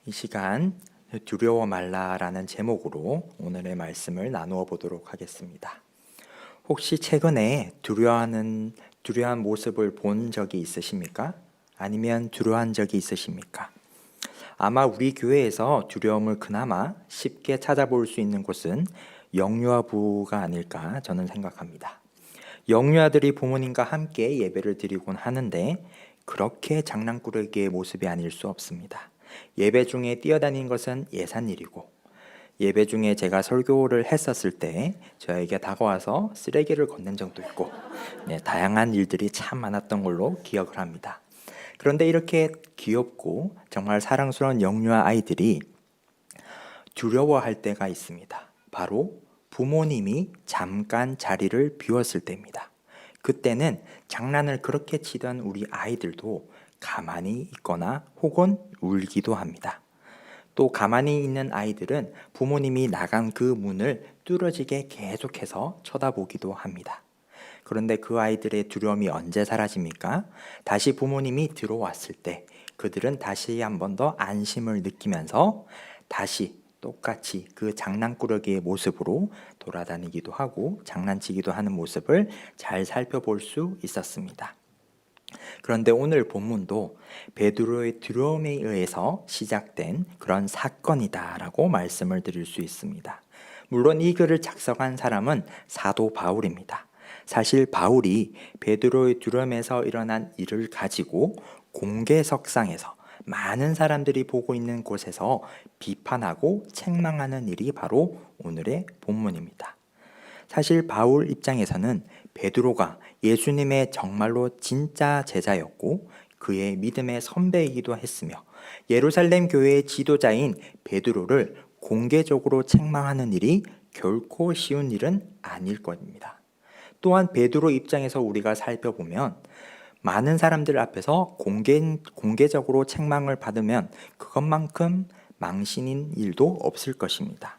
이 시간 두려워 말라라는 제목으로 오늘의 말씀을 나누어 보도록 하겠습니다. 혹시 최근에 두려워한 모습을 본 적이 있으십니까? 아니면 두려워한 적이 있으십니까? 아마 우리 교회에서 두려움을 그나마 쉽게 찾아볼 수 있는 곳은 영유아부가 아닐까 저는 생각합니다. 영유아들이 부모님과 함께 예배를 드리곤 하는데 그렇게 장난꾸러기의 모습이 아닐 수 없습니다. 예배 중에 뛰어다니는 것은 예산일이고, 예배 중에 제가 설교를 했었을 때 저에게 다가와서 쓰레기를 건넨 적도 있고, 다양한 일들이 참 많았던 걸로 기억을 합니다. 그런데 이렇게 귀엽고 정말 사랑스러운 영유아 아이들이 두려워할 때가 있습니다. 바로 부모님이 잠깐 자리를 비웠을 때입니다. 그때는 장난을 그렇게 치던 우리 아이들도 가만히 있거나 혹은 울기도 합니다. 또 가만히 있는 아이들은 부모님이 나간 그 문을 뚫어지게 계속해서 쳐다보기도 합니다. 그런데 그 아이들의 두려움이 언제 사라집니까? 다시 부모님이 들어왔을 때 그들은 다시 한 번 더 안심을 느끼면서 다시 똑같이 그 장난꾸러기의 모습으로 돌아다니기도 하고 장난치기도 하는 모습을 잘 살펴볼 수 있었습니다. 그런데 오늘 본문도 베드로의 두려움에 의해서 시작된 그런 사건이다라고 말씀을 드릴 수 있습니다. 물론 이 글을 작성한 사람은 사도 바울입니다. 사실 바울이 베드로의 두려움에서 일어난 일을 가지고 공개석상에서 많은 사람들이 보고 있는 곳에서 비판하고 책망하는 일이 바로 오늘의 본문입니다. 사실 바울 입장에서는 베드로가 예수님의 정말로 진짜 제자였고 그의 믿음의 선배이기도 했으며 예루살렘 교회의 지도자인 베드로를 공개적으로 책망하는 일이 결코 쉬운 일은 아닐 겁니다. 또한 베드로 입장에서 우리가 살펴보면 많은 사람들 앞에서 공개적으로 책망을 받으면 그것만큼 망신인 일도 없을 것입니다.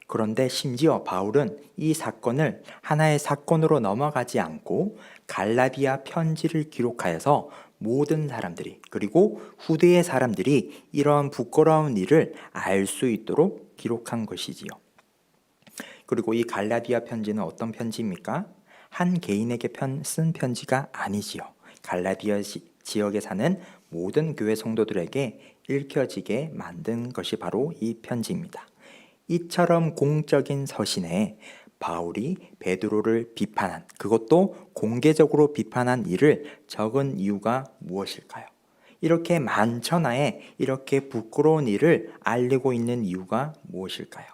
그런데 심지어 바울은 이 사건을 하나의 사건으로 넘어가지 않고 갈라디아 편지를 기록하여서 모든 사람들이 그리고 후대의 사람들이 이러한 부끄러운 일을 알 수 있도록 기록한 것이지요. 그리고 이 갈라디아 편지는 어떤 편지입니까? 한 개인에게 쓴 편지가 아니지요. 갈라디아 지역에 사는 모든 교회 성도들에게 읽혀지게 만든 것이 바로 이 편지입니다. 이처럼 공적인 서신에 바울이 베드로를 비판한, 그것도 공개적으로 비판한 일을 적은 이유가 무엇일까요? 이렇게 만천하에 이렇게 부끄러운 일을 알리고 있는 이유가 무엇일까요?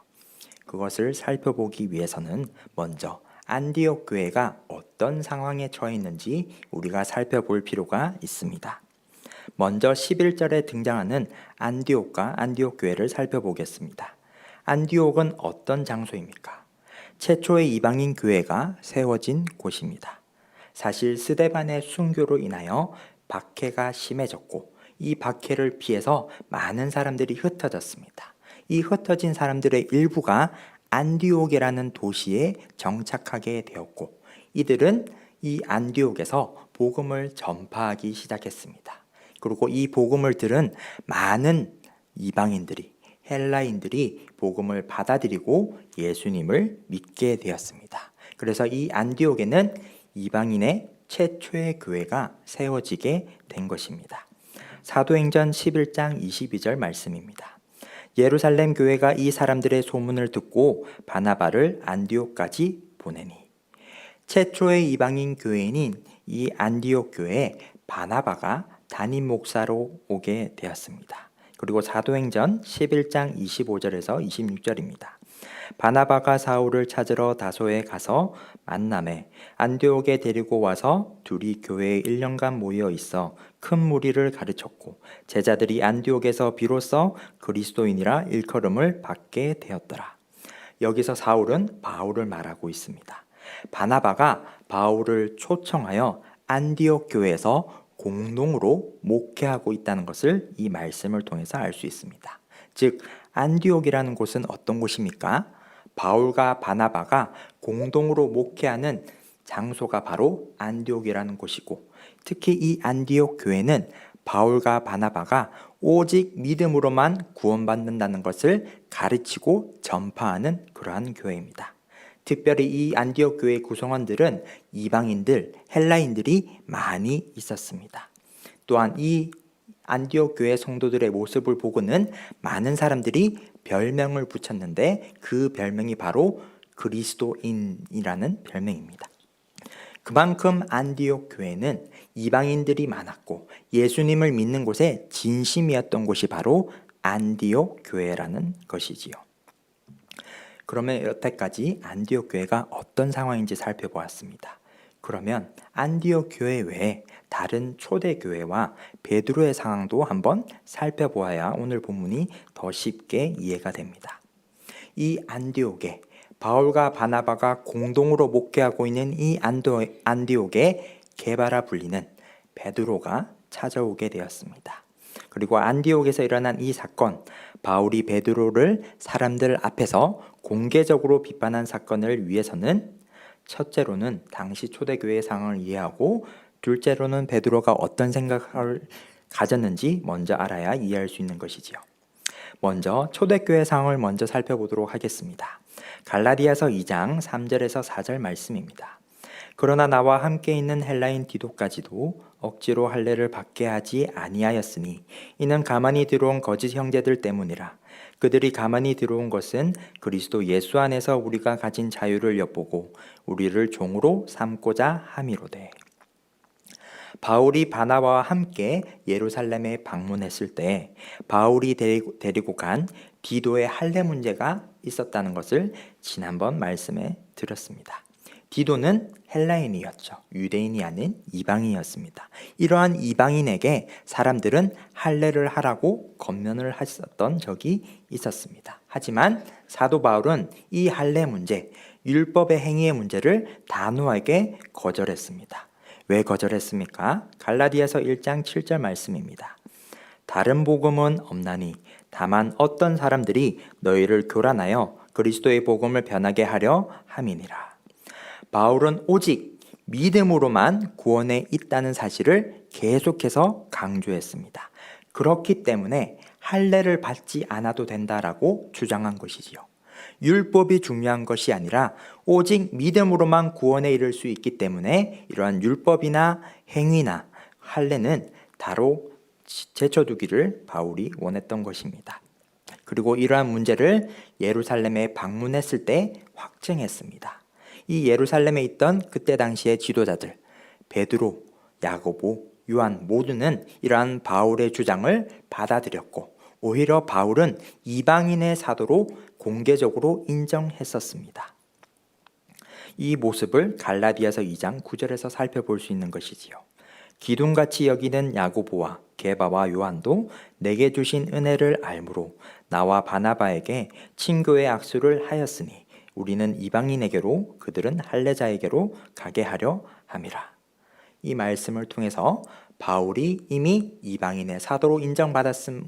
그것을 살펴보기 위해서는 먼저 안디옥 교회가 어떤 상황에 처해 있는지 우리가 살펴볼 필요가 있습니다. 먼저 11절에 등장하는 안디옥과 안디옥 교회를 살펴보겠습니다. 안디옥은 어떤 장소입니까? 최초의 이방인 교회가 세워진 곳입니다. 사실 스데반의 순교로 인하여 박해가 심해졌고 이 박해를 피해서 많은 사람들이 흩어졌습니다. 이 흩어진 사람들의 일부가 안디옥이라는 도시에 정착하게 되었고 이들은 이 안디옥에서 복음을 전파하기 시작했습니다. 그리고 이 복음을 들은 많은 이방인들이 헬라인들이 복음을 받아들이고 예수님을 믿게 되었습니다. 그래서 이 안디옥에는 이방인의 최초의 교회가 세워지게 된 것입니다. 사도행전 11장 22절 말씀입니다. 예루살렘 교회가 이 사람들의 소문을 듣고 바나바를 안디옥까지 보내니 최초의 이방인 교회인 이 안디옥 교회에 바나바가 담임 목사로 오게 되었습니다. 그리고 사도행전 11장 25절에서 26절입니다. 바나바가 사울을 찾으러 다소에 가서 만남에 안디옥에 데리고 와서 둘이 교회에 1년간 모여 있어 큰 무리를 가르쳤고 제자들이 안디옥에서 비로소 그리스도인이라 일컬음을 받게 되었더라. 여기서 사울은 바울을 말하고 있습니다. 바나바가 바울을 초청하여 안디옥 교회에서 공동으로 목회하고 있다는 것을 이 말씀을 통해서 알 수 있습니다. 즉 안디옥이라는 곳은 어떤 곳입니까? 바울과 바나바가 공동으로 목회하는 장소가 바로 안디옥이라는 곳이고 특히 이 안디옥 교회는 바울과 바나바가 오직 믿음으로만 구원받는다는 것을 가르치고 전파하는 그러한 교회입니다. 특별히 이 안디옥 교회 구성원들은 이방인들, 헬라인들이 많이 있었습니다. 또한 이 안디옥 교회 성도들의 모습을 보고는 많은 사람들이 별명을 붙였는데 그 별명이 바로 그리스도인이라는 별명입니다. 그만큼 안디옥 교회는 이방인들이 많았고 예수님을 믿는 곳에 진심이었던 곳이 바로 안디옥 교회라는 것이지요. 그러면 여태까지 안디옥 교회가 어떤 상황인지 살펴보았습니다. 그러면 안디옥 교회 외에 다른 초대 교회와 베드로의 상황도 한번 살펴보아야 오늘 본문이 더 쉽게 이해가 됩니다. 이 안디옥에 바울과 바나바가 공동으로 목회하고 있는 이 안디옥에 게바라 불리는 베드로가 찾아오게 되었습니다. 그리고 안디옥에서 일어난 이 사건, 바울이 베드로를 사람들 앞에서 공개적으로 비판한 사건을 위해서는 첫째로는 당시 초대교회의 상황을 이해하고 둘째로는 베드로가 어떤 생각을 가졌는지 먼저 알아야 이해할 수 있는 것이지요. 먼저 초대교회 상황을 먼저 살펴보도록 하겠습니다. 갈라디아서 2장 3절에서 4절 말씀입니다. 그러나 나와 함께 있는 헬라인 디도까지도 억지로 할례를 받게 하지 아니하였으니 이는 가만히 들어온 거짓 형제들 때문이라. 그들이 가만히 들어온 것은 그리스도 예수 안에서 우리가 가진 자유를 엿보고 우리를 종으로 삼고자 함이로되. 바울이 바나바와 함께 예루살렘에 방문했을 때 바울이 데리고 간 디도의 할례 문제가 있었다는 것을 지난번 말씀에 드렸습니다. 디도는 헬라인이었죠. 유대인이 아닌 이방인이었습니다. 이러한 이방인에게 사람들은 할례를 하라고 권면을 했었던 적이 있었습니다. 하지만 사도 바울은 이 할례 문제, 율법의 행위의 문제를 단호하게 거절했습니다. 왜 거절했습니까? 갈라디아서 1장 7절 말씀입니다. 다른 복음은 없나니 다만 어떤 사람들이 너희를 교란하여 그리스도의 복음을 변하게 하려 함이니라. 바울은 오직 믿음으로만 구원에 있다는 사실을 계속해서 강조했습니다. 그렇기 때문에 할례를 받지 않아도 된다라고 주장한 것이지요. 율법이 중요한 것이 아니라 오직 믿음으로만 구원에 이를 수 있기 때문에 이러한 율법이나 행위나 할례는 다로 제쳐두기를 바울이 원했던 것입니다. 그리고 이러한 문제를 예루살렘에 방문했을 때 확증했습니다. 이 예루살렘에 있던 그때 당시의 지도자들 베드로, 야고보, 요한 모두는 이러한 바울의 주장을 받아들였고 오히려 바울은 이방인의 사도로 공개적으로 인정했었습니다. 이 모습을 갈라디아서 2장 9절에서 살펴볼 수 있는 것이지요. 기둥같이 여기는 야고보와 게바와 요한도 내게 주신 은혜를 알므로 나와 바나바에게 친교의 악수를 하였으니 우리는 이방인에게로 그들은 할례자에게로 가게 하려 함이라. 이 말씀을 통해서 바울이 이미 이방인의 사도로 인정받았음을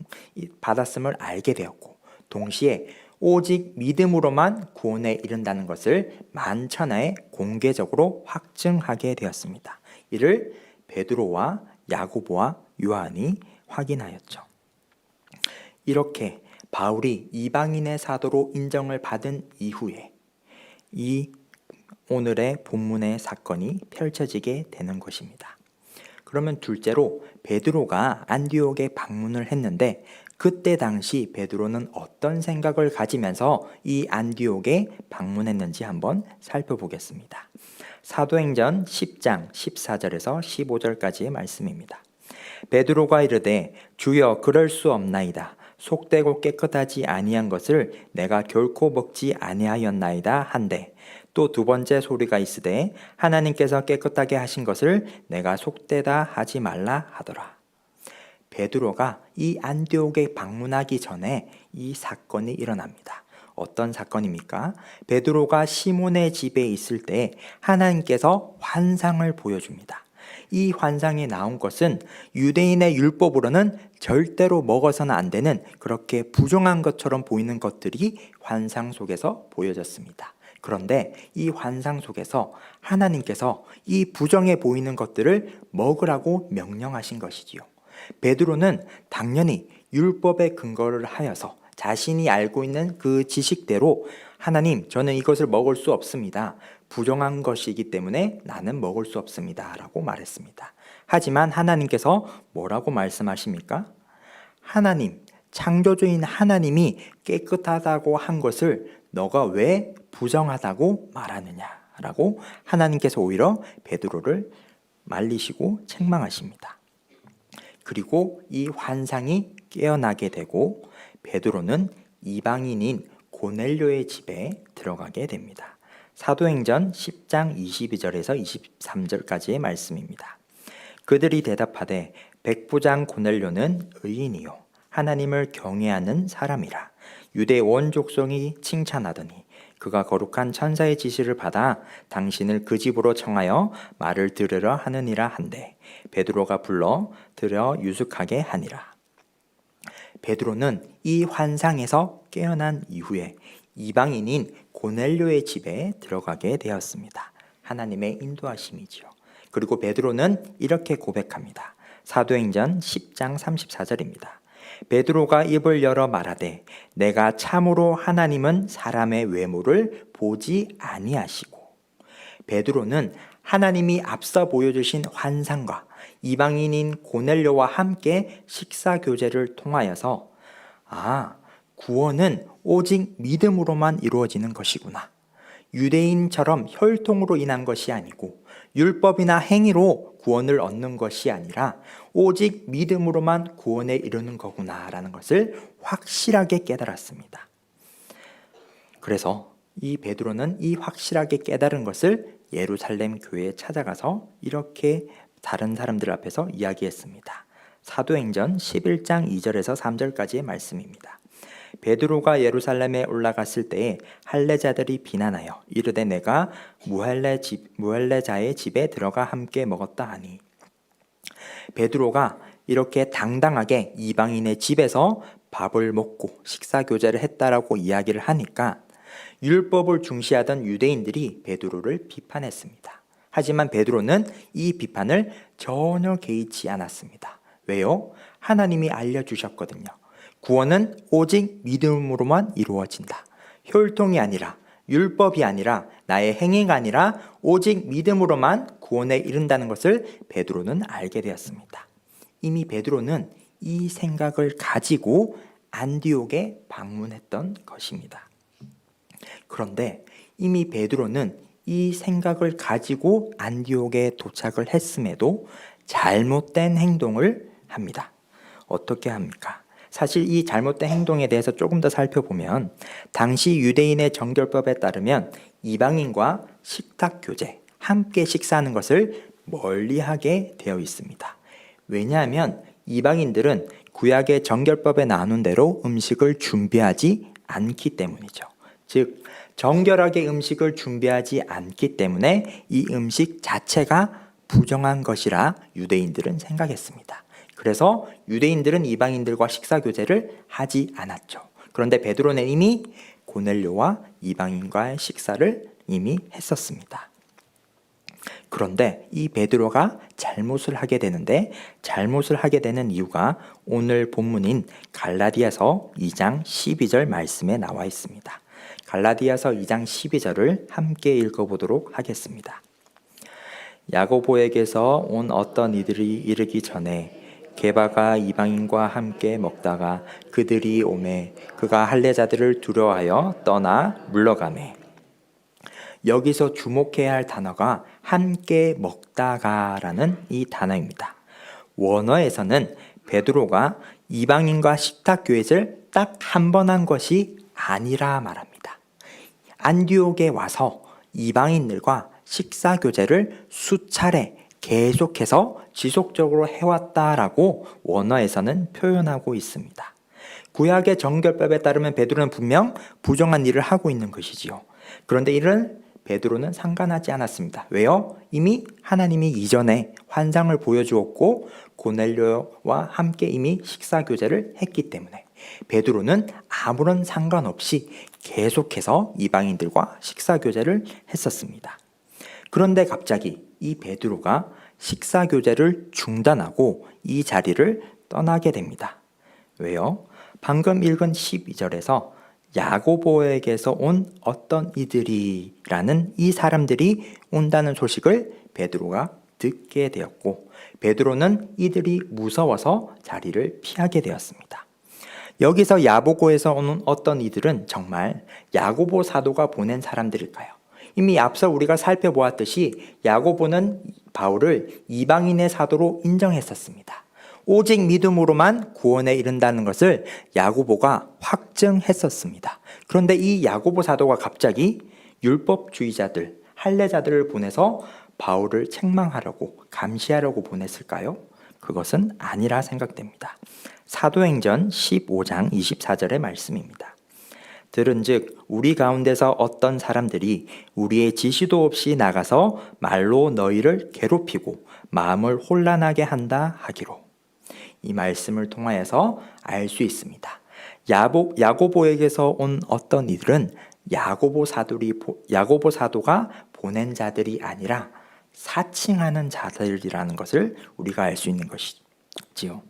알게 되었고 동시에 오직 믿음으로만 구원에 이른다는 것을 만천하에 공개적으로 확증하게 되었습니다. 이를 베드로와 야고보와 요한이 확인하였죠. 이렇게 바울이 이방인의 사도로 인정을 받은 이후에 이 오늘의 본문의 사건이 펼쳐지게 되는 것입니다. 그러면 둘째로 베드로가 안디옥에 방문을 했는데 그때 당시 베드로는 어떤 생각을 가지면서 이 안디옥에 방문했는지 한번 살펴보겠습니다. 사도행전 10장 14절에서 15절까지의 말씀입니다. 베드로가 이르되 주여 그럴 수 없나이다. 속되고 깨끗하지 아니한 것을 내가 결코 먹지 아니하였나이다 한데 또 두 번째 소리가 있으되 하나님께서 깨끗하게 하신 것을 내가 속되다 하지 말라 하더라. 베드로가 이 안디옥에 방문하기 전에 이 사건이 일어납니다. 어떤 사건입니까? 베드로가 시몬의 집에 있을 때 하나님께서 환상을 보여줍니다. 이 환상에 나온 것은 유대인의 율법으로는 절대로 먹어서는 안 되는 그렇게 부정한 것처럼 보이는 것들이 환상 속에서 보여졌습니다. 그런데 이 환상 속에서 하나님께서 이 부정해 보이는 것들을 먹으라고 명령하신 것이지요. 베드로는 당연히 율법의 근거를 하여서 자신이 알고 있는 그 지식대로 하나님, 저는 이것을 먹을 수 없습니다. 부정한 것이기 때문에 나는 먹을 수 없습니다. 라고 말했습니다. 하지만 하나님께서 뭐라고 말씀하십니까? 하나님, 창조주인 하나님이 깨끗하다고 한 것을 너가 왜 부정하다고 말하느냐? 라고 하나님께서 오히려 베드로를 말리시고 책망하십니다. 그리고 이 환상이 깨어나게 되고 베드로는 이방인인 고넬료의 집에 들어가게 됩니다. 사도행전 10장 22절에서 23절까지의 말씀입니다. 그들이 대답하되 백부장 고넬료는 의인이요 하나님을 경외하는 사람이라 유대 온 족속이 칭찬하더니 그가 거룩한 천사의 지시를 받아 당신을 그 집으로 청하여 말을 들으려 하느니라 한데 베드로가 불러 들여 유숙하게 하니라. 베드로는 이 환상에서 깨어난 이후에 이방인인 고넬료의 집에 들어가게 되었습니다. 하나님의 인도하심이지요. 그리고 베드로는 이렇게 고백합니다. 사도행전 10장 34절입니다. 베드로가 입을 열어 말하되 내가 참으로 하나님은 사람의 외모를 보지 아니하시고. 베드로는 하나님이 앞서 보여주신 환상과 이방인인 고넬료와 함께 식사 교제를 통하여서 구원은 오직 믿음으로만 이루어지는 것이구나. 유대인처럼 혈통으로 인한 것이 아니고 율법이나 행위로 구원을 얻는 것이 아니라 오직 믿음으로만 구원에 이르는 거구나라는 것을 확실하게 깨달았습니다. 그래서 이 베드로는 이 확실하게 깨달은 것을 예루살렘 교회에 찾아가서 이렇게 다른 사람들 앞에서 이야기했습니다. 사도행전 11장 2절에서 3절까지의 말씀입니다. 베드로가 예루살렘에 올라갔을 때에 할례자들이 비난하여 이르되 내가 무할례자의 집에 들어가 함께 먹었다 하니, 베드로가 이렇게 당당하게 이방인의 집에서 밥을 먹고 식사 교제를 했다라고 이야기를 하니까 율법을 중시하던 유대인들이 베드로를 비판했습니다. 하지만 베드로는 이 비판을 전혀 개의치 않았습니다. 왜요? 하나님이 알려주셨거든요. 구원은 오직 믿음으로만 이루어진다. 혈통이 아니라, 율법이 아니라, 나의 행위가 아니라 오직 믿음으로만 구원에 이른다는 것을 베드로는 알게 되었습니다. 이미 베드로는 이 생각을 가지고 안디옥에 방문했던 것입니다. 그런데 이미 베드로는 이 생각을 가지고 안디옥에 도착을 했음에도 잘못된 행동을 합니다. 어떻게 합니까? 사실 이 잘못된 행동에 대해서 조금 더 살펴보면 당시 유대인의 정결법에 따르면 이방인과 식탁 교제, 함께 식사하는 것을 멀리하게 되어 있습니다. 왜냐하면 이방인들은 구약의 정결법에 나눈 대로 음식을 준비하지 않기 때문이죠. 즉 정결하게 음식을 준비하지 않기 때문에 이 음식 자체가 부정한 것이라 유대인들은 생각했습니다. 그래서 유대인들은 이방인들과 식사 교제를 하지 않았죠. 그런데 베드로는 이미 고넬료와 이방인과의 식사를 이미 했었습니다. 그런데 이 베드로가 잘못을 하게 되는데, 잘못을 하게 되는 이유가 오늘 본문인 갈라디아서 2장 12절 말씀에 나와 있습니다. 갈라디아서 2장 12절을 함께 읽어보도록 하겠습니다. 야고보에게서 온 어떤 이들이 이르기 전에 게바가 이방인과 함께 먹다가 그들이 오매 그가 할례자들을 두려워하여 떠나 물러가매. 여기서 주목해야 할 단어가 함께 먹다가라는 이 단어입니다. 원어에서는 베드로가 이방인과 식탁 교회를 딱 한 번 한 것이 아니라 말합니다. 안디옥에 와서 이방인들과 식사 교제를 수차례 계속해서 지속적으로 해왔다라고 원어에서는 표현하고 있습니다. 구약의 정결법에 따르면 베드로는 분명 부정한 일을 하고 있는 것이지요. 그런데 이를 베드로는 상관하지 않았습니다. 왜요? 이미 하나님이 이전에 환상을 보여주었고 고넬료와 함께 이미 식사 교제를 했기 때문에 베드로는 아무런 상관없이 계속해서 이방인들과 식사 교제를 했었습니다. 그런데 갑자기 이 베드로가 식사 교제를 중단하고 이 자리를 떠나게 됩니다. 왜요? 방금 읽은 12절에서 야고보에게서 온 어떤 이들이라는 이 사람들이 온다는 소식을 베드로가 듣게 되었고, 베드로는 이들이 무서워서 자리를 피하게 되었습니다. 여기서 야보고에서 오는 어떤 이들은 정말 야고보 사도가 보낸 사람들일까요? 이미 앞서 우리가 살펴보았듯이 야고보는 바울을 이방인의 사도로 인정했었습니다. 오직 믿음으로만 구원에 이른다는 것을 야고보가 확증했었습니다. 그런데 이 야고보 사도가 갑자기 율법주의자들, 할례자들을 보내서 바울을 책망하려고, 감시하려고 보냈을까요? 그것은 아니라 생각됩니다. 사도행전 15장 24절의 말씀입니다. 들은즉 우리 가운데서 어떤 사람들이 우리의 지시도 없이 나가서 말로 너희를 괴롭히고 마음을 혼란하게 한다 하기로. 이 말씀을 통하여서 알 수 있습니다. 야고보에게서 온 어떤 이들은 야고보 사도가 보낸 자들이 아니라 사칭하는 자들이라는 것을 우리가 알 수 있는 것이지요.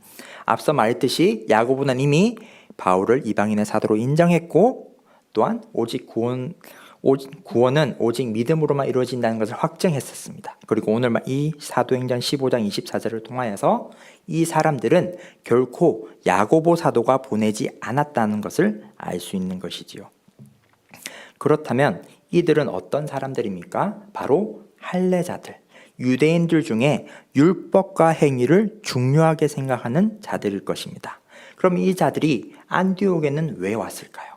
앞서 말했듯이 야고보는 이미 바울을 이방인의 사도로 인정했고, 또한 구원은 오직 믿음으로만 이루어진다는 것을 확증했었습니다. 그리고 오늘 이 사도행전 15장 24절을 통하여서 이 사람들은 결코 야고보 사도가 보내지 않았다는 것을 알 수 있는 것이지요. 그렇다면 이들은 어떤 사람들입니까? 바로 할례자들, 유대인들 중에 율법과 행위를 중요하게 생각하는 자들일 것입니다. 그럼 이 자들이 안디옥에는 왜 왔을까요?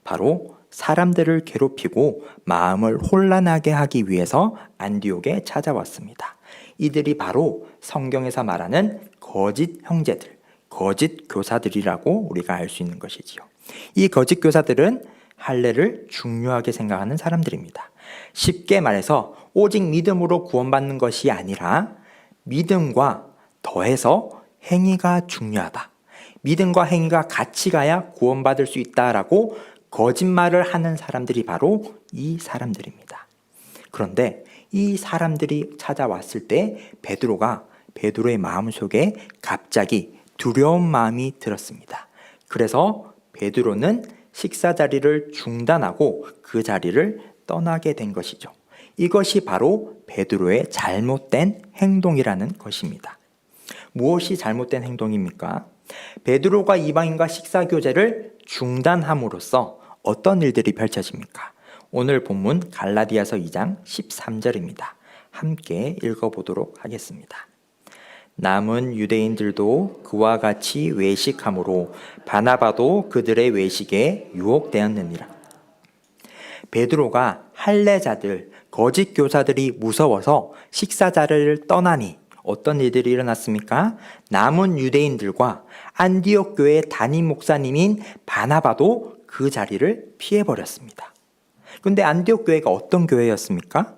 바로 사람들을 괴롭히고 마음을 혼란하게 하기 위해서 안디옥에 찾아왔습니다. 이들이 바로 성경에서 말하는 거짓 형제들, 거짓 교사들이라고 우리가 알 수 있는 것이지요. 이 거짓 교사들은 할례를 중요하게 생각하는 사람들입니다. 쉽게 말해서 오직 믿음으로 구원받는 것이 아니라 믿음과 더해서 행위가 중요하다. 믿음과 행위가 같이 가야 구원받을 수 있다라고 거짓말을 하는 사람들이 바로 이 사람들입니다. 그런데 이 사람들이 찾아왔을 때 베드로의 마음속에 갑자기 두려운 마음이 들었습니다. 그래서 베드로는 식사 자리를 중단하고 그 자리를 떠나게 된 것이죠. 이것이 바로 베드로의 잘못된 행동이라는 것입니다. 무엇이 잘못된 행동입니까? 베드로가 이방인과 식사 교제를 중단함으로써 어떤 일들이 펼쳐집니까? 오늘 본문 갈라디아서 2장 13절입니다. 함께 읽어보도록 하겠습니다. 남은 유대인들도 그와 같이 외식함으로 바나바도 그들의 외식에 유혹되었느니라. 베드로가 할례자들, 거짓 교사들이 무서워서 식사 자리를 떠나니 어떤 일들이 일어났습니까? 남은 유대인들과 안디옥 교회 담임 목사님인 바나바도 그 자리를 피해버렸습니다. 그런데 안디옥 교회가 어떤 교회였습니까?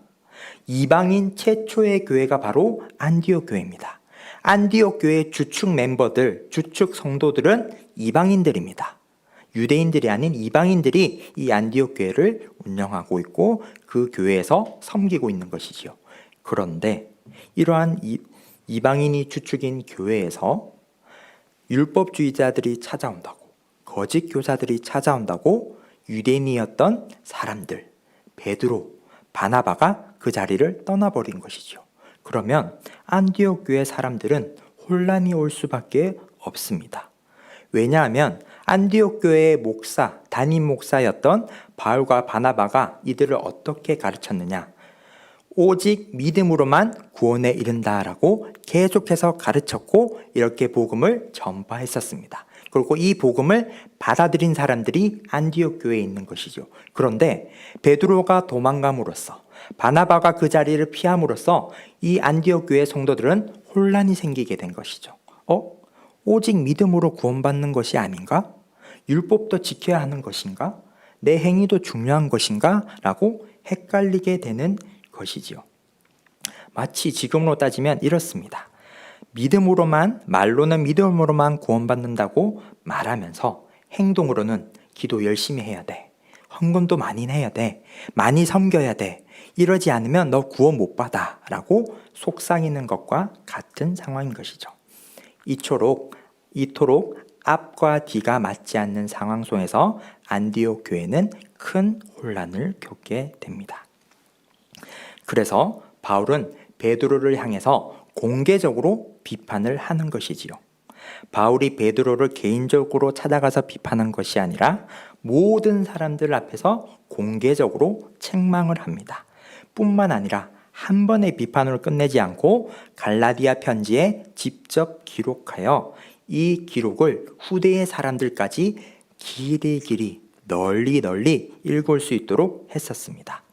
이방인 최초의 교회가 바로 안디옥 교회입니다. 안디옥 교회의 주축 멤버들, 주축 성도들은 이방인들입니다. 유대인들이 아닌 이방인들이 이 안디옥 교회를 운영하고 있고 그 교회에서 섬기고 있는 것이지요. 그런데 이러한 이방인이 주축인 교회에서 율법주의자들이 찾아온다고, 거짓 교사들이 찾아온다고 유대인이었던 사람들, 베드로, 바나바가 그 자리를 떠나버린 것이죠. 그러면 안디옥 교회 사람들은 혼란이 올 수밖에 없습니다. 왜냐하면 안디옥 교회의 목사, 담임 목사였던 바울과 바나바가 이들을 어떻게 가르쳤느냐? 오직 믿음으로만 구원에 이른다라고 계속해서 가르쳤고 이렇게 복음을 전파했었습니다. 그리고 이 복음을 받아들인 사람들이 안디옥 교회에 있는 것이죠. 그런데 베드로가 도망감으로써, 바나바가 그 자리를 피함으로써 이 안디옥 교회 성도들은 혼란이 생기게 된 것이죠. 오직 믿음으로 구원받는 것이 아닌가? 율법도 지켜야 하는 것인가? 내 행위도 중요한 것인가? 라고 헷갈리게 되는 것이지요. 마치 지금으로 따지면 이렇습니다. 말로는 믿음으로만 구원받는다고 말하면서 행동으로는 기도 열심히 해야 돼. 헌금도 많이 해야 돼. 많이 섬겨야 돼. 이러지 않으면 너 구원 못 받아. 라고 속삭이는 것과 같은 상황인 것이죠. 이토록 앞과 뒤가 맞지 않는 상황 속에서 안디옥 교회는 큰 혼란을 겪게 됩니다. 그래서 바울은 베드로를 향해서 공개적으로 비판을 하는 것이지요. 바울이 베드로를 개인적으로 찾아가서 비판한 것이 아니라 모든 사람들 앞에서 공개적으로 책망을 합니다. 뿐만 아니라 한 번의 비판으로 끝내지 않고 갈라디아 편지에 직접 기록하여 이 기록을 후대의 사람들까지 길이 널리 읽을 수 있도록 했었습니다.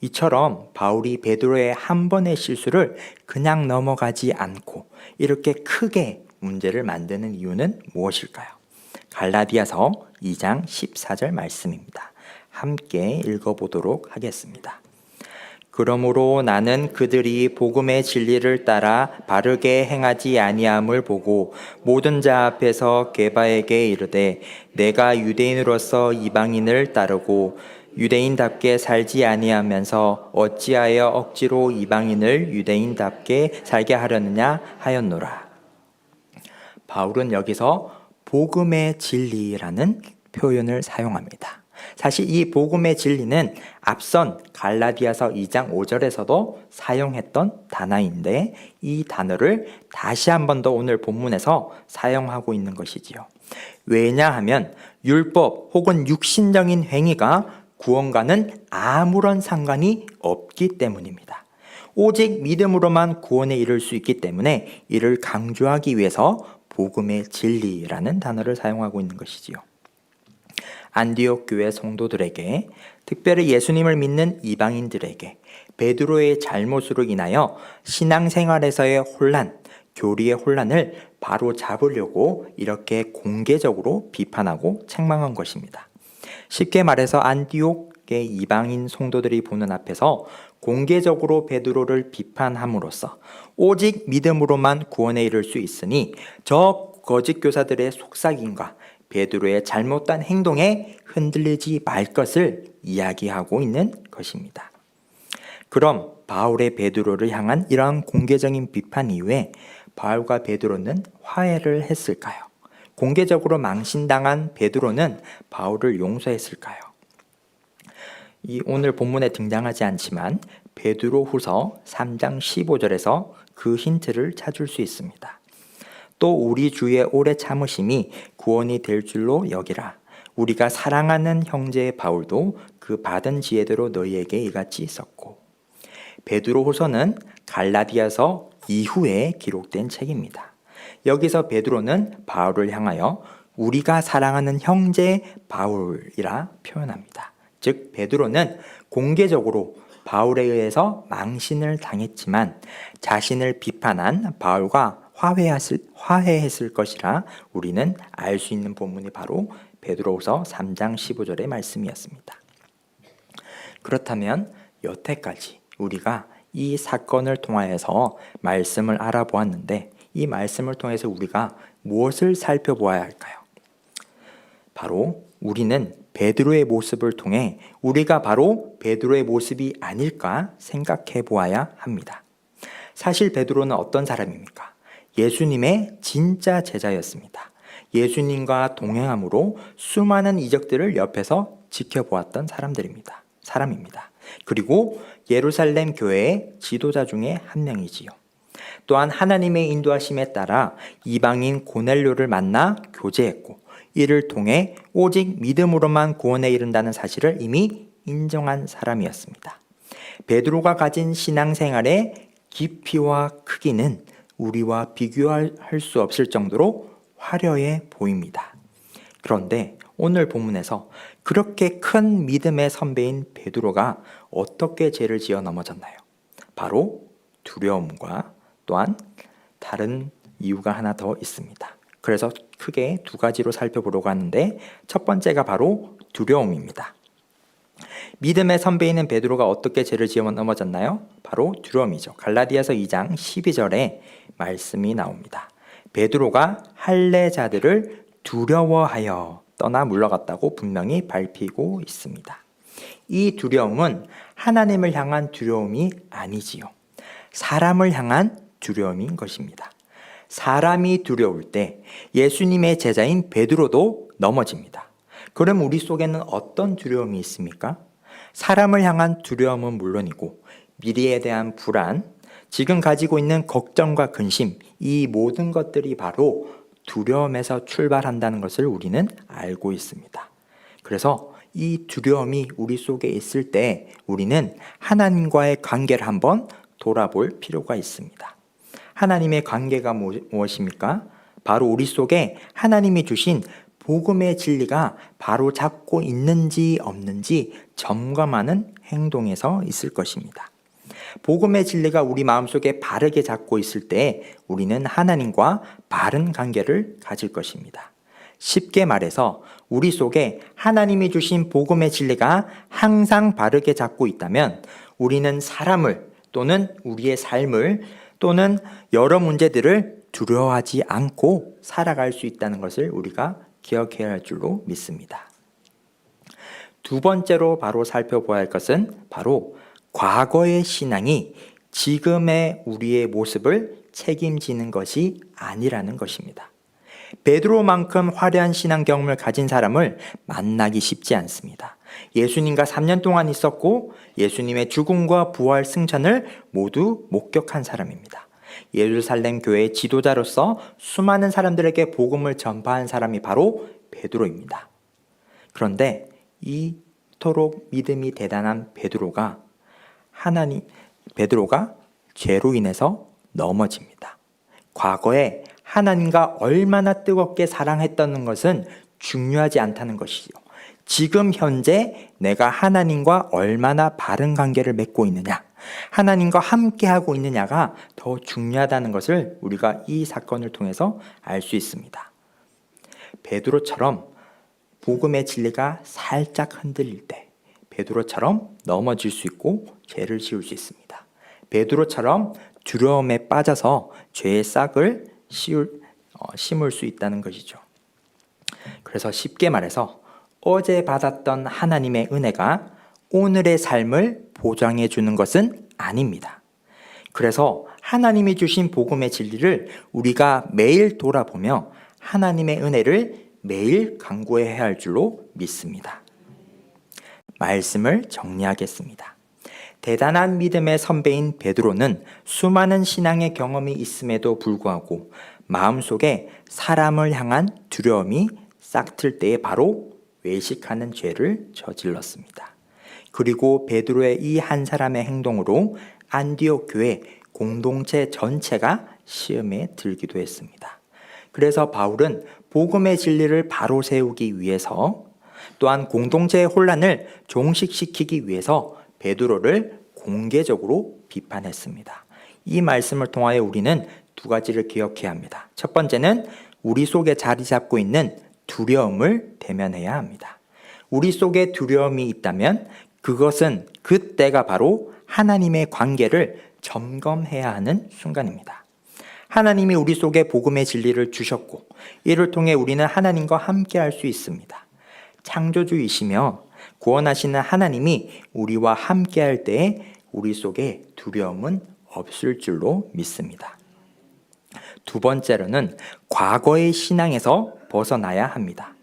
이처럼 바울이 베드로의 한 번의 실수를 그냥 넘어가지 않고 이렇게 크게 문제를 만드는 이유는 무엇일까요? 갈라디아서 2장 14절 말씀입니다. 함께 읽어보도록 하겠습니다. 그러므로 나는 그들이 복음의 진리를 따라 바르게 행하지 아니함을 보고 모든 자 앞에서 게바에게 이르되 내가 유대인으로서 이방인을 따르고 유대인답게 살지 아니하면서 어찌하여 억지로 이방인을 유대인답게 살게 하려느냐 하였노라. 바울은 여기서 복음의 진리라는 표현을 사용합니다. 사실 이 복음의 진리는 앞선 갈라디아서 2장 5절에서도 사용했던 단어인데 이 단어를 다시 한 번 더 오늘 본문에서 사용하고 있는 것이지요. 왜냐하면 율법 혹은 육신적인 행위가 구원과는 아무런 상관이 없기 때문입니다. 오직 믿음으로만 구원에 이를 수 있기 때문에 이를 강조하기 위해서 복음의 진리라는 단어를 사용하고 있는 것이지요. 안디옥 교회 성도들에게, 특별히 예수님을 믿는 이방인들에게 베드로의 잘못으로 인하여 신앙생활에서의 혼란, 교리의 혼란을 바로 잡으려고 이렇게 공개적으로 비판하고 책망한 것입니다. 쉽게 말해서 안디옥의 이방인 성도들이 보는 앞에서 공개적으로 베드로를 비판함으로써 오직 믿음으로만 구원에 이를 수 있으니 저 거짓 교사들의 속삭임과 베드로의 잘못된 행동에 흔들리지 말 것을 이야기하고 있는 것입니다. 그럼 바울의 베드로를 향한 이러한 공개적인 비판 이후에 바울과 베드로는 화해를 했을까요? 공개적으로 망신당한 베드로는 바울을 용서했을까요? 이 오늘 본문에 등장하지 않지만 베드로후서 3장 15절에서 그 힌트를 찾을 수 있습니다. 또 우리 주의 오래 참으심이 구원이 될 줄로 여기라. 우리가 사랑하는 형제 바울도 그 받은 지혜대로 너희에게 이같이 썼고. 베드로후서는 갈라디아서 이후에 기록된 책입니다. 여기서 베드로는 바울을 향하여 우리가 사랑하는 형제 바울이라 표현합니다. 즉 베드로는 공개적으로 바울에 의해서 망신을 당했지만 자신을 비판한 바울과 화해했을 것이라 우리는 알 수 있는 본문이 바로 베드로후서 3장 15절의 말씀이었습니다. 그렇다면 여태까지 우리가 이 사건을 통하여서 말씀을 알아보았는데 이 말씀을 통해서 우리가 무엇을 살펴보아야 할까요? 바로 우리는 베드로의 모습을 통해 우리가 바로 베드로의 모습이 아닐까 생각해 보아야 합니다. 사실 베드로는 어떤 사람입니까? 예수님의 진짜 제자였습니다. 예수님과 동행함으로 수많은 이적들을 옆에서 지켜보았던 사람입니다. 그리고 예루살렘 교회의 지도자 중에 한 명이지요. 또한 하나님의 인도하심에 따라 이방인 고넬료를 만나 교제했고 이를 통해 오직 믿음으로만 구원에 이른다는 사실을 이미 인정한 사람이었습니다. 베드로가 가진 신앙생활의 깊이와 크기는 우리와 비교할 수 없을 정도로 화려해 보입니다. 그런데 오늘 본문에서 그렇게 큰 믿음의 선배인 베드로가 어떻게 죄를 지어 넘어졌나요? 바로 두려움과 또한 다른 이유가 하나 더 있습니다. 그래서 크게 두 가지로 살펴보려고 하는데 첫 번째가 바로 두려움입니다. 믿음의 선배인 베드로가 어떻게 죄를 지어 넘어졌나요? 바로 두려움이죠. 갈라디아서 2장 12절에 말씀이 나옵니다. 베드로가 할례자들을 두려워하여 떠나 물러갔다고 분명히 밝히고 있습니다. 이 두려움은 하나님을 향한 두려움이 아니지요. 사람을 향한 두려움인 것입니다. 사람이 두려울 때 예수님의 제자인 베드로도 넘어집니다. 그럼 우리 속에는 어떤 두려움이 있습니까? 사람을 향한 두려움은 물론이고 미래에 대한 불안, 지금 가지고 있는 걱정과 근심, 이 모든 것들이 바로 두려움에서 출발한다는 것을 우리는 알고 있습니다. 그래서 이 두려움이 우리 속에 있을 때 우리는 하나님과의 관계를 한번 돌아볼 필요가 있습니다. 하나님의 관계가 무엇입니까? 바로 우리 속에 하나님이 주신 복음의 진리가 바로 잡고 있는지 없는지 점검하는 행동에서 있을 것입니다. 복음의 진리가 우리 마음속에 바르게 잡고 있을 때 우리는 하나님과 바른 관계를 가질 것입니다. 쉽게 말해서 우리 속에 하나님이 주신 복음의 진리가 항상 바르게 잡고 있다면 우리는 사람을 또는 우리의 삶을 또는 여러 문제들을 두려워하지 않고 살아갈 수 있다는 것을 우리가 기억해야 할 줄로 믿습니다. 두 번째로 바로 살펴봐야 할 것은 바로 과거의 신앙이 지금의 우리의 모습을 책임지는 것이 아니라는 것입니다. 베드로만큼 화려한 신앙 경험을 가진 사람을 만나기 쉽지 않습니다. 예수님과 3년 동안 있었고 예수님의 죽음과 부활 승천을 모두 목격한 사람입니다. 예루살렘 교회의 지도자로서 수많은 사람들에게 복음을 전파한 사람이 바로 베드로입니다. 그런데 이토록 믿음이 대단한 베드로가 죄로 인해서 넘어집니다. 과거에 하나님과 얼마나 뜨겁게 사랑했다는 것은 중요하지 않다는 것이죠. 지금 현재 내가 하나님과 얼마나 바른 관계를 맺고 있느냐, 하나님과 함께하고 있느냐가 더 중요하다는 것을 우리가 이 사건을 통해서 알 수 있습니다. 베드로처럼 복음의 진리가 살짝 흔들릴 때 베드로처럼 넘어질 수 있고 죄를 지을 수 있습니다. 베드로처럼 두려움에 빠져서 죄의 싹을 심을 수 있다는 것이죠. 그래서 쉽게 말해서 어제 받았던 하나님의 은혜가 오늘의 삶을 보장해 주는 것은 아닙니다. 그래서 하나님이 주신 복음의 진리를 우리가 매일 돌아보며 하나님의 은혜를 매일 간구해야 할 줄로 믿습니다. 말씀을 정리하겠습니다. 대단한 믿음의 선배인 베드로는 수많은 신앙의 경험이 있음에도 불구하고 마음속에 사람을 향한 두려움이 싹틀 때에 바로 외식하는 죄를 저질렀습니다. 그리고 베드로의 이 한 사람의 행동으로 안디옥 교회 공동체 전체가 시험에 들기도 했습니다. 그래서 바울은 복음의 진리를 바로 세우기 위해서 또한 공동체의 혼란을 종식시키기 위해서 베드로를 공개적으로 비판했습니다. 이 말씀을 통하여 우리는 두 가지를 기억해야 합니다. 첫 번째는 우리 속에 자리 잡고 있는 두려움을 대면해야 합니다. 우리 속에 두려움이 있다면 그것은 그때가 바로 하나님의 관계를 점검해야 하는 순간입니다. 하나님이 우리 속에 복음의 진리를 주셨고 이를 통해 우리는 하나님과 함께 할 수 있습니다. 창조주이시며 구원하시는 하나님이 우리와 함께 할 때에 우리 속에 두려움은 없을 줄로 믿습니다. 두 번째로는 과거의 신앙에서 벗어나야 합니다.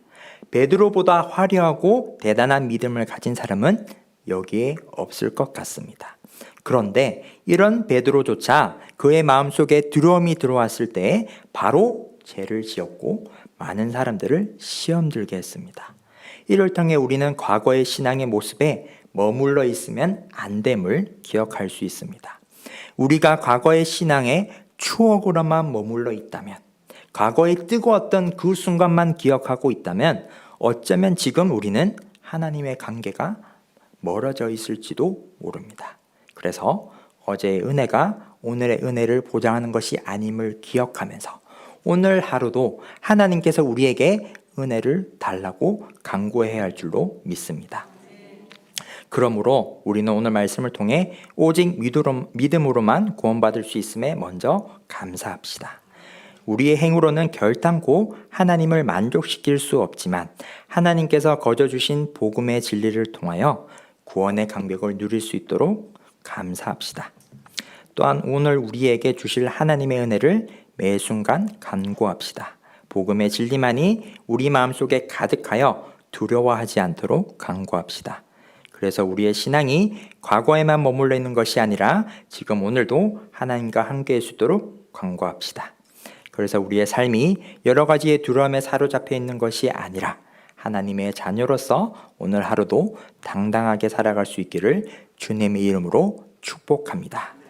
베드로보다 화려하고 대단한 믿음을 가진 사람은 여기에 없을 것 같습니다. 그런데 이런 베드로조차 그의 마음속에 두려움이 들어왔을 때 바로 죄를 지었고 많은 사람들을 시험 들게 했습니다. 이를 통해 우리는 과거의 신앙의 모습에 머물러 있으면 안 됨을 기억할 수 있습니다. 우리가 과거의 신앙의 추억으로만 머물러 있다면, 과거에 뜨거웠던 그 순간만 기억하고 있다면 어쩌면 지금 우리는 하나님의 관계가 멀어져 있을지도 모릅니다. 그래서 어제의 은혜가 오늘의 은혜를 보장하는 것이 아님을 기억하면서 오늘 하루도 하나님께서 우리에게 은혜를 달라고 간구해야 할 줄로 믿습니다. 그러므로 우리는 오늘 말씀을 통해 오직 믿음으로만 구원받을 수 있음에 먼저 감사합시다. 우리의 행위로는 결단코 하나님을 만족시킬 수 없지만 하나님께서 거저주신 복음의 진리를 통하여 구원의 강백을 누릴 수 있도록 감사합시다. 또한 오늘 우리에게 주실 하나님의 은혜를 매 순간 간구합시다. 복음의 진리만이 우리 마음속에 가득하여 두려워하지 않도록 간구합시다. 그래서 우리의 신앙이 과거에만 머물러 있는 것이 아니라 지금 오늘도 하나님과 함께할 수 있도록 간구합시다. 그래서 우리의 삶이 여러 가지의 두려움에 사로잡혀 있는 것이 아니라 하나님의 자녀로서 오늘 하루도 당당하게 살아갈 수 있기를 주님의 이름으로 축복합니다.